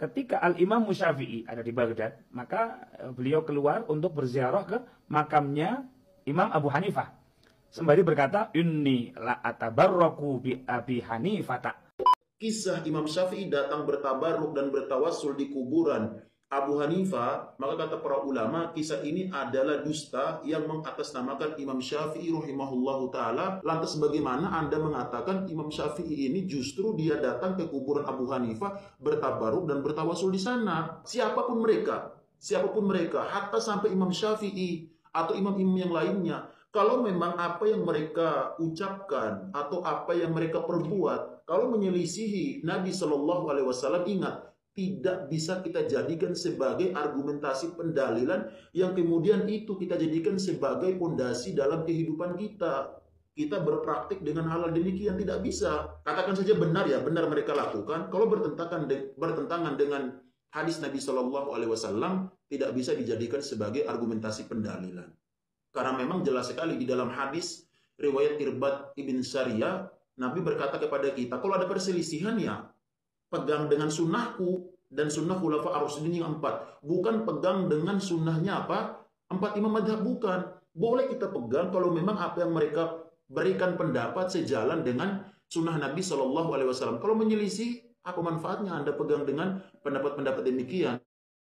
ketika Al-Imam Syafi'i ada di Baghdad, maka beliau keluar untuk berziarah ke makamnya Imam Abu Hanifah. Sembari berkata, "Inni la atabarraku bi Abi Hanifah." Kisah Imam Syafi'i datang bertabarruk dan bertawassul di kuburan Abu Hanifah, maka kata para ulama, kisah ini adalah dusta yang mengatasnamakan Imam Syafi'i rahimahullahu ta'ala. Lantas bagaimana Anda mengatakan Imam Syafi'i ini justru dia datang ke kuburan Abu Hanifah bertabarruk dan bertawassul di sana? Siapapun mereka, hatta sampai Imam Syafi'i atau imam-imam yang lainnya, kalau memang apa yang mereka ucapkan atau apa yang mereka perbuat, kalau menyelisihi Nabi Shallallahu Alaihi Wasallam, ingat, tidak bisa kita jadikan sebagai argumentasi pendalilan yang kemudian itu kita jadikan sebagai pondasi dalam kehidupan kita. Kita berpraktik dengan hal demikian tidak bisa. Katakan saja benar ya, benar mereka lakukan. Kalau bertentangan dengan hadis Nabi Shallallahu Alaihi Wasallam, tidak bisa dijadikan sebagai argumentasi pendalilan. Karena memang jelas sekali di dalam hadis riwayat Irbad ibn Sariyah, Nabi berkata kepada kita, kalau ada perselisihan ya, pegang dengan sunnahku dan sunnah khulafa ar-rasyidin yang 4. Bukan pegang dengan sunnahnya apa? 4 imam madhab, bukan. Boleh kita pegang kalau memang apa yang mereka berikan pendapat sejalan dengan sunnah Nabi SAW. Kalau menyelisih, apa manfaatnya Anda pegang dengan pendapat-pendapat demikian?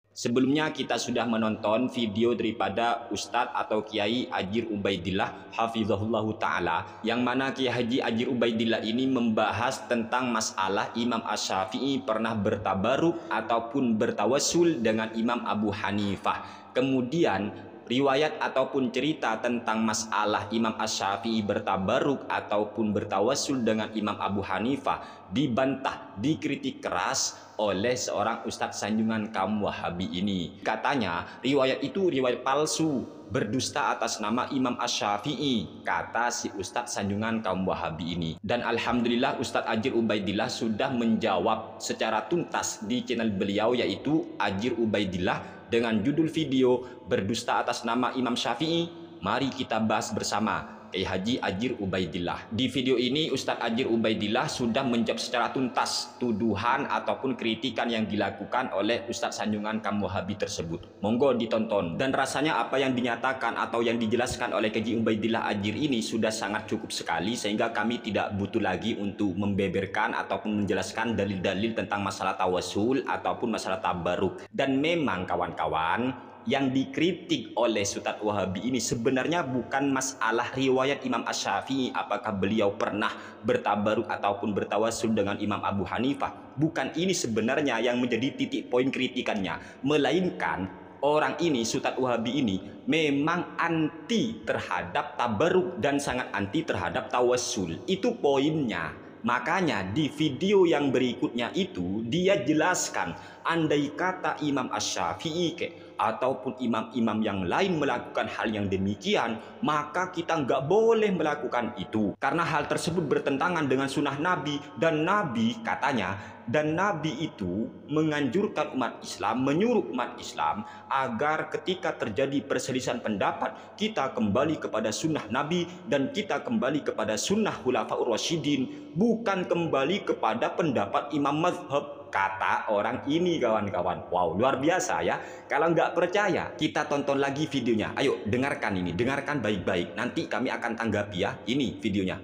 Sebelumnya kita sudah menonton video daripada Ustadz atau Kiai Ajir Ubaidillah hafizahullahu ta'ala, yang mana Kiai Haji Ajir Ubaidillah ini membahas tentang masalah Imam Asy-Syafi'i pernah bertabaruk ataupun bertawassul dengan Imam Abu Hanifah. Kemudian riwayat ataupun cerita tentang masalah Imam Asy-Syafi'i bertabaruk ataupun bertawassul dengan Imam Abu Hanifah dibantah, dikritik keras oleh seorang Ustadz sanjungan kaum Wahabi ini. Katanya riwayat itu riwayat palsu, berdusta atas nama Imam Asy-Syafi'i, kata si Ustadz sanjungan kaum Wahabi ini. Dan alhamdulillah Ustadz Ajir Ubaidillah sudah menjawab secara tuntas di channel beliau, yaitu Ajir Ubaidillah, dengan judul video berdusta atas nama Imam Syafi'i. Mari kita bahas bersama Kiai Haji Ajir Ubaidillah. Di video ini Ustadz Ajir Ubaidillah sudah menjawab secara tuntas tuduhan ataupun kritikan yang dilakukan oleh Ustadz sanjungan kaum Wahabi tersebut. Monggo ditonton. Dan rasanya apa yang dinyatakan atau yang dijelaskan oleh Kiai Ubaidillah Ajir ini sudah sangat cukup sekali, sehingga kami tidak butuh lagi untuk membeberkan ataupun menjelaskan dalil-dalil tentang masalah tawassul ataupun masalah tabaruk. Dan memang kawan-kawan, yang dikritik oleh Ustadz Wahabi ini sebenarnya bukan masalah riwayat Imam Asy-Syafi'i, apakah beliau pernah bertabaruk ataupun bertawassul dengan Imam Abu Hanifah. Bukan ini sebenarnya yang menjadi titik poin kritikannya, melainkan orang ini, Ustadz Wahabi ini, memang anti terhadap tabaruk dan sangat anti terhadap tawassul. Itu poinnya. Makanya di video yang berikutnya itu dia jelaskan, andai kata Imam Asy-Syafi'i ataupun imam-imam yang lain melakukan hal yang demikian, maka kita nggak boleh melakukan itu, karena hal tersebut bertentangan dengan sunnah Nabi. Dan Nabi katanya, dan Nabi itu menganjurkan umat Islam, menyuruh umat Islam agar ketika terjadi perselisihan pendapat, kita kembali kepada sunnah Nabi dan kita kembali kepada sunnah khulafaur rasyidin, bukan kembali kepada pendapat imam mazhab, kata orang ini, kawan-kawan. Wow, luar biasa ya. Kalau nggak percaya, kita tonton lagi videonya. Ayo dengarkan ini, dengarkan baik-baik, nanti kami akan tanggapi ya. Ini videonya.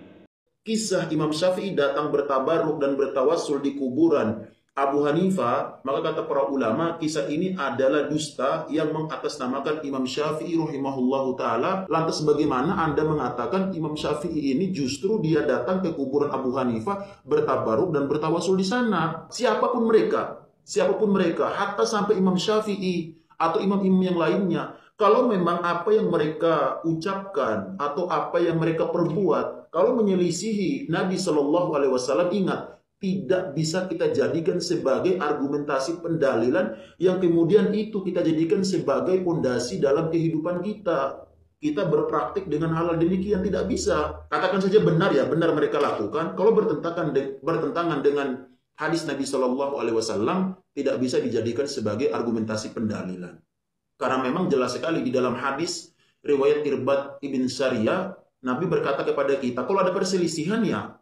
Kisah Imam Syafi'i datang bertabaruk dan bertawassul di kuburan Abu Hanifah, maka kata para ulama, kisah ini adalah dusta yang mengatasnamakan Imam Syafi'i rahimahullahu ta'ala. Lantas bagaimana Anda mengatakan Imam Syafi'i ini justru dia datang ke kuburan Abu Hanifah bertabaruk dan bertawassul di sana? Siapapun mereka, hatta sampai Imam Syafi'i atau imam-imam yang lainnya, kalau memang apa yang mereka ucapkan atau apa yang mereka perbuat, kalau menyelisihi Nabi Shallallahu Alaihi Wasallam, ingat, tidak bisa kita jadikan sebagai argumentasi pendalilan yang kemudian itu kita jadikan sebagai pondasi dalam kehidupan kita. Kita berpraktik dengan hal demikian tidak bisa. Katakan saja benar ya, benar mereka lakukan. Kalau bertentangan dengan hadis Nabi Shallallahu Alaihi Wasallam, tidak bisa dijadikan sebagai argumentasi pendalilan. Karena memang jelas sekali di dalam hadis riwayat Irbad ibn Sariyah, Nabi berkata kepada kita, kalau ada perselisihan ya,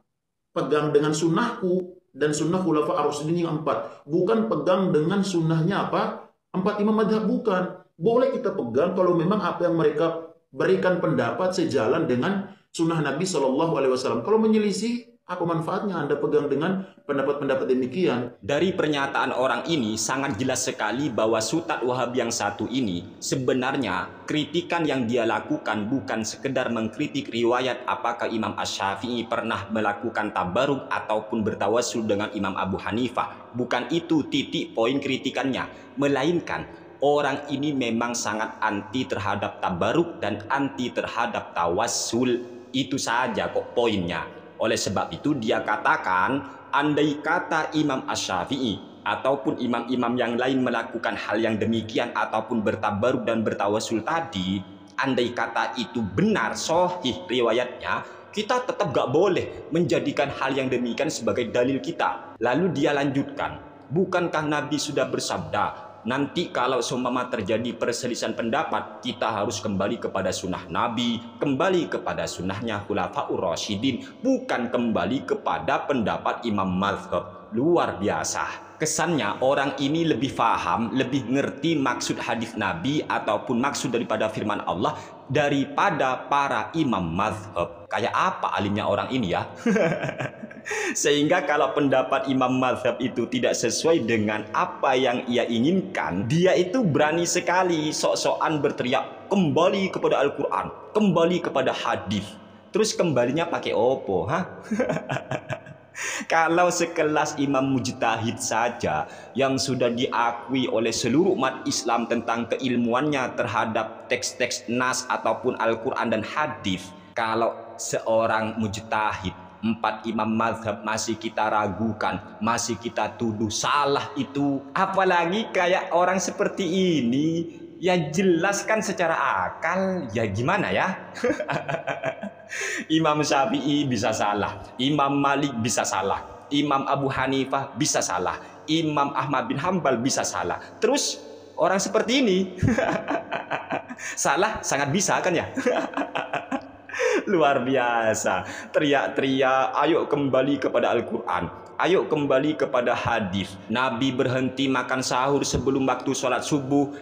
pegang dengan sunnahku dan sunnah khulafa ar-rasyidin yang 4. Bukan pegang dengan sunnahnya apa? 4 imam madhab, bukan. Boleh kita pegang kalau memang apa yang mereka berikan pendapat sejalan dengan sunnah Nabi SAW. Kalau menyelisih, apa manfaatnya Anda pegang dengan pendapat-pendapat demikian? Dari pernyataan orang ini sangat jelas sekali bahwa Ustadz Wahhab yang satu ini sebenarnya kritikan yang dia lakukan bukan sekedar mengkritik riwayat apakah Imam Asy-Syafi'i pernah melakukan tabarruk ataupun bertawassul dengan Imam Abu Hanifah. Bukan itu titik poin kritikannya, melainkan orang ini memang sangat anti terhadap tabarruk dan anti terhadap tawassul. Itu saja kok poinnya. Oleh sebab itu dia katakan, andai kata Imam Asy-Syafi'i ataupun imam-imam yang lain melakukan hal yang demikian ataupun bertabarruk dan bertawassul tadi, andai kata itu benar sahih riwayatnya, kita tetap gak boleh menjadikan hal yang demikian sebagai dalil kita. Lalu dia lanjutkan, bukankah Nabi sudah bersabda, nanti kalau seumpama terjadi perselisihan pendapat, kita harus kembali kepada sunnah Nabi, kembali kepada sunnahnya Khulafaur Rasyidin, bukan kembali kepada pendapat imam mazhab. Luar biasa. Kesannya orang ini lebih paham, lebih ngerti maksud hadis Nabi ataupun maksud daripada firman Allah daripada para imam mazhab. Kayak apa alimnya orang ini ya? Sehingga kalau pendapat imam mazhab itu tidak sesuai dengan apa yang ia inginkan, dia itu berani sekali sok-sokan berteriak kembali kepada Al-Quran, kembali kepada hadis. Terus kembalinya pakai opo, ha? Kalau sekelas imam mujtahid saja yang sudah diakui oleh seluruh umat Islam tentang keilmuannya terhadap teks-teks nas ataupun Al-Quran dan hadis, kalau seorang mujtahid 4 imam mazhab masih kita ragukan, masih kita tuduh salah itu, apalagi kayak orang seperti ini, ya jelaskan secara akal, ya gimana ya? Imam Syafi'i bisa salah, Imam Malik bisa salah, Imam Abu Hanifah bisa salah, Imam Ahmad bin Hambal bisa salah. Terus orang seperti ini salah sangat bisa kan ya? Luar biasa. Teriak-teriak, ayo kembali kepada Al-Quran, ayo kembali kepada hadis. Nabi berhenti makan sahur sebelum waktu sholat subuh,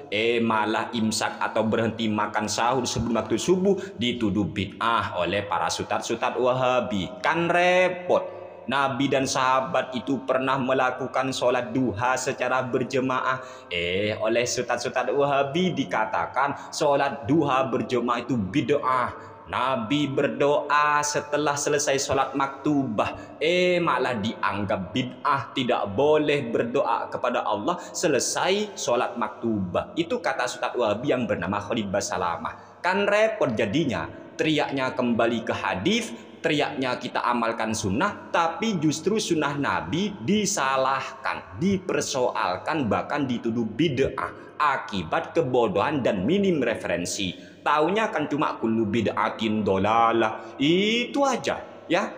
malah imsak atau berhenti makan sahur sebelum waktu subuh dituduh bid'ah oleh para sutad-sutad Wahabi. Kan repot. Nabi dan sahabat itu pernah melakukan sholat duha secara berjemaah. Oleh sutad-sutad Wahabi dikatakan sholat duha berjemaah itu bid'ah. Nabi berdoa setelah selesai sholat maktubah, malah dianggap bid'ah, tidak boleh berdoa kepada Allah selesai sholat maktubah. Itu kata Ustadz Wahabi yang bernama Khalid Basalamah. Kan repot jadinya, teriaknya kembali ke hadis, teriaknya kita amalkan sunnah, tapi justru sunnah Nabi disalahkan, dipersoalkan, bahkan dituduh bid'ah akibat kebodohan dan minim referensi. Taunya kan cuma kullu bid'atin dolalah, itu aja ya.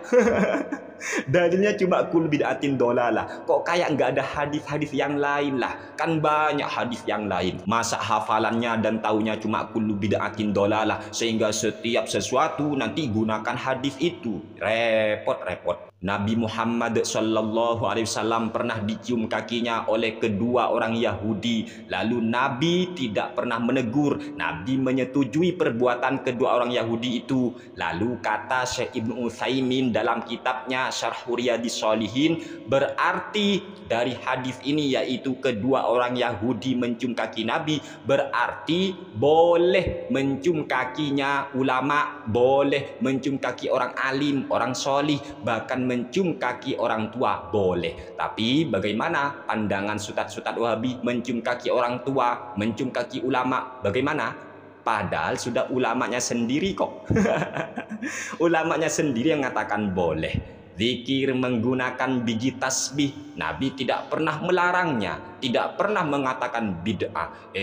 Dalilnya cuma kullu bid'atin dolalah. Kok kayak nggak ada hadis-hadis yang lain lah? Kan banyak hadis yang lain. Masa hafalannya dan taunya cuma kullu bid'atin dolalah, sehingga setiap sesuatu nanti gunakan hadis itu. Repot-repot. Nabi Muhammad SAW pernah dicium kakinya oleh kedua orang Yahudi. Lalu Nabi tidak pernah menegur. Nabi menyetujui perbuatan kedua orang Yahudi itu. Lalu kata Syekh Ibnu Utsaimin dalam kitabnya Syarh Riyadhis Shalihin, berarti dari hadis ini, yaitu kedua orang Yahudi mencium kaki Nabi, berarti boleh mencium kakinya ulama, boleh mencium kaki orang alim, orang solih, bahkan mencium kaki orang tua boleh. Tapi bagaimana pandangan sutad-sutad Wahabi mencium kaki orang tua, mencium kaki ulama, bagaimana? Padahal sudah ulamanya sendiri kok. Ulamanya sendiri yang mengatakan boleh. Zikir menggunakan biji tasbih, Nabi tidak pernah melarangnya, tidak pernah mengatakan bid'ah.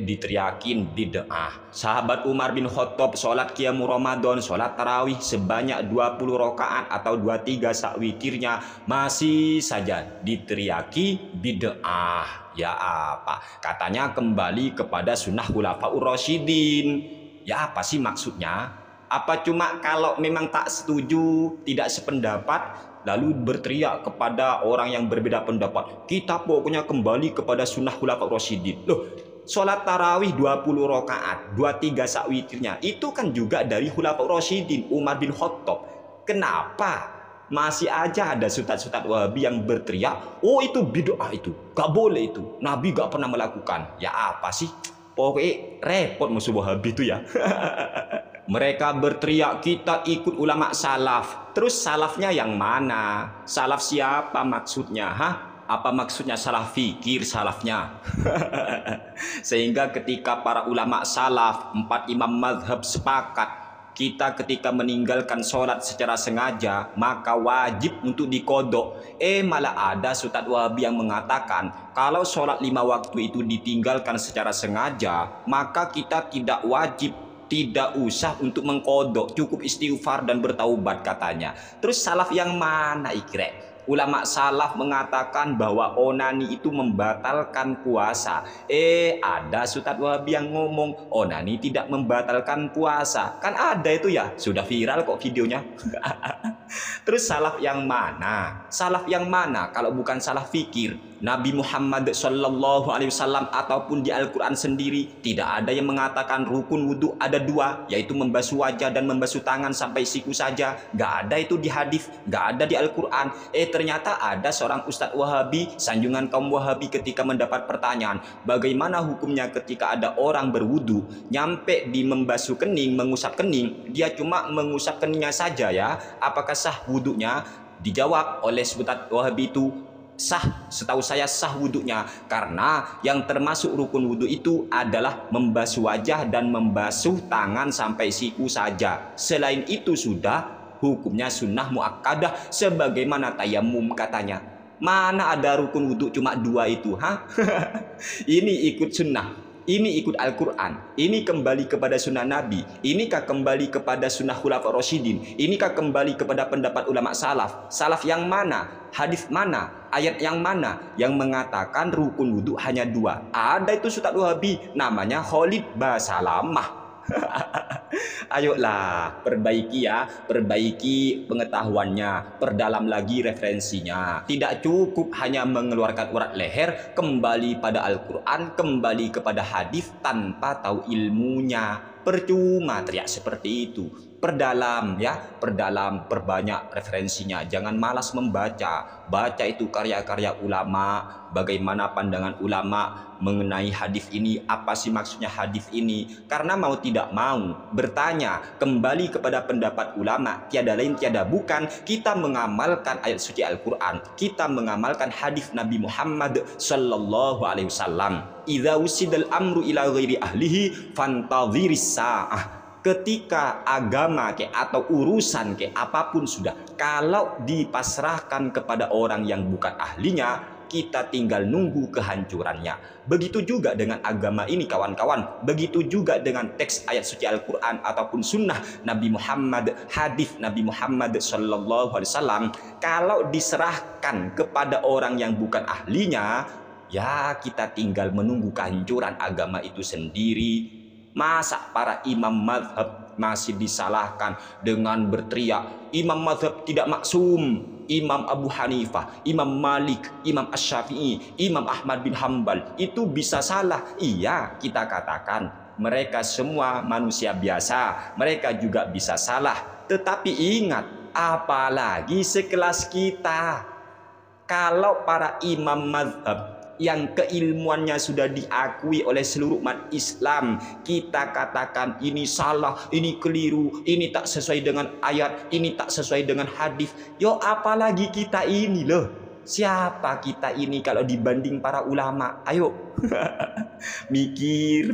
Diteriakin bid'ah. Sahabat Umar bin Khattab sholat qiyamul Ramadan, sholat tarawih sebanyak 20 rakaat atau 23 sakwitirnya, masih saja diteriaki bid'ah. Ya apa? Katanya kembali kepada sunnah Khulafaur Rasyidin. Ya apa sih maksudnya? Apa cuma kalau memang tak setuju, tidak sependapat, lalu berteriak kepada orang yang berbeda pendapat, kita pokoknya kembali kepada sunnah khulafaur rasyidin. Loh, sholat tarawih 20 rakaat, 23 sak witirnya, itu kan juga dari khulafaur rasyidin, Umar bin Khattab. Kenapa masih aja ada ustadz-ustadz Wahabi yang berteriak, oh itu bid'ah, itu gak boleh, itu Nabi gak pernah melakukan. Ya apa sih, pokoknya repot musuh Wahabi itu ya. Mereka berteriak kita ikut ulama salaf. Terus salafnya yang mana? Salaf siapa maksudnya? Apa maksudnya salaf fikir salafnya? Sehingga ketika para ulama salaf, 4 imam mazhab sepakat, kita ketika meninggalkan sholat secara sengaja maka wajib untuk dikodok. Malah ada ustadz Wahabi yang mengatakan kalau sholat 5 waktu itu ditinggalkan secara sengaja maka kita tidak wajib, tidak usah untuk mengkodok, cukup istighfar dan bertaubat katanya. Terus salaf yang mana ikrek? Ulama salaf mengatakan bahwa onani itu membatalkan puasa. Ada ustadz Wahabi yang ngomong onani tidak membatalkan puasa. Kan ada itu ya, sudah viral kok videonya. Terus salaf yang mana? Salaf yang mana kalau bukan salaf fikir? Nabi Muhammad Shallallahu Alaihi Wasallam ataupun di Al-Quran sendiri tidak ada yang mengatakan rukun wudhu ada 2, yaitu membasuh wajah dan membasuh tangan sampai siku saja. Gak ada itu di hadis, gak ada di Al-Quran. Ternyata ada seorang ustadz Wahabi, sanjungan kaum Wahabi, ketika mendapat pertanyaan bagaimana hukumnya ketika ada orang berwudhu nyampe di membasuh kening, mengusap kening, dia cuma mengusap keningnya saja ya, apakah sah wudhunya? Dijawab oleh ustadz Wahabi itu, sah, setahu saya sah wudhunya, karena yang termasuk rukun wudhu itu adalah membasuh wajah dan membasuh tangan sampai siku saja. Selain itu sudah hukumnya sunnah muakkadah sebagaimana tayamum katanya. Mana ada rukun wudhu cuma 2 itu, Ini ikut sunnah, ini ikut Al-Quran, ini kembali kepada sunnah Nabi, inikah kembali kepada sunnah khulafaur rasyidin, inikah kembali kepada pendapat ulama salaf. Salaf yang mana? Hadis mana? Ayat yang mana yang mengatakan rukun wudhu hanya 2? Ada itu ustadz Wahabi namanya Khalid Basalamah. Ayolah perbaiki ya, perbaiki pengetahuannya, perdalam lagi referensinya. Tidak cukup hanya mengeluarkan urat leher, kembali pada Al-Quran, kembali kepada hadis tanpa tahu ilmunya. Percuma teriak seperti itu. Perdalam ya, perdalam, perbanyak referensinya. Jangan malas membaca. Baca itu karya-karya ulama, bagaimana pandangan ulama mengenai hadis ini, apa sih maksudnya hadis ini. Karena mau tidak mau bertanya kembali kepada pendapat ulama, tiada lain tiada bukan kita mengamalkan ayat suci Al-Quran, kita mengamalkan hadis Nabi Muhammad Sallallahu Alaihi Wasallam. Idza usidal amru ila ghairi ahlihi fantadhiris sa'ah. Ketika agama atau urusan apapun sudah, kalau dipasrahkan kepada orang yang bukan ahlinya, kita tinggal nunggu kehancurannya. Begitu juga dengan agama ini kawan-kawan. Begitu juga dengan teks ayat suci Al-Quran ataupun sunnah Nabi Muhammad, hadis Nabi Muhammad Sallallahu Alaihi Wasallam. Kalau diserahkan kepada orang yang bukan ahlinya, ya kita tinggal menunggu kehancuran agama itu sendiri. Masa para imam mazhab masih disalahkan dengan berteriak imam mazhab tidak maksum? Imam Abu Hanifah, Imam Malik, Imam Asy-Syafi'i, Imam Ahmad bin Hambal itu bisa salah. Iya, kita katakan mereka semua manusia biasa, mereka juga bisa salah. Tetapi ingat, apalagi sekelas kita. Kalau para imam mazhab yang keilmuannya sudah diakui oleh seluruh umat Islam, kita katakan ini salah, ini keliru, ini tak sesuai dengan ayat, ini tak sesuai dengan hadis. Yo apalagi kita ini loh. Siapa kita ini kalau dibanding para ulama? Ayo. Mikir.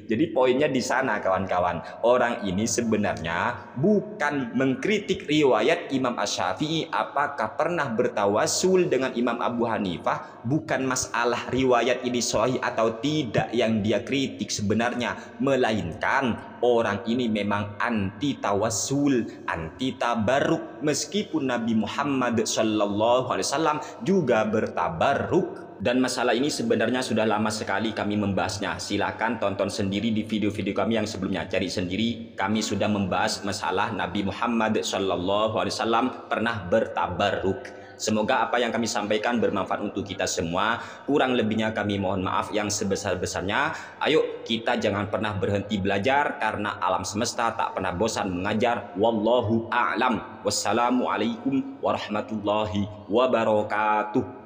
Jadi poinnya di sana kawan-kawan. Orang ini sebenarnya bukan mengkritik riwayat Imam Asy-Syafi'i apakah pernah bertawasul dengan Imam Abu Hanifah. Bukan masalah riwayat ini sahih atau tidak yang dia kritik sebenarnya, melainkan orang ini memang anti tawassul, anti tabarruk, meskipun Nabi Muhammad Sallallahu Alaihi Wasallam juga bertabarruk. Dan masalah ini sebenarnya sudah lama sekali kami membahasnya. Silakan tonton sendiri di video-video kami yang sebelumnya. Cari sendiri, kami sudah membahas masalah Nabi Muhammad SAW pernah bertabarruk. Semoga apa yang kami sampaikan bermanfaat untuk kita semua. Kurang lebihnya kami mohon maaf yang sebesar-besarnya. Ayo kita jangan pernah berhenti belajar, karena alam semesta tak pernah bosan mengajar. Wallahu a'lam. Wassalamualaikum warahmatullahi wabarakatuh.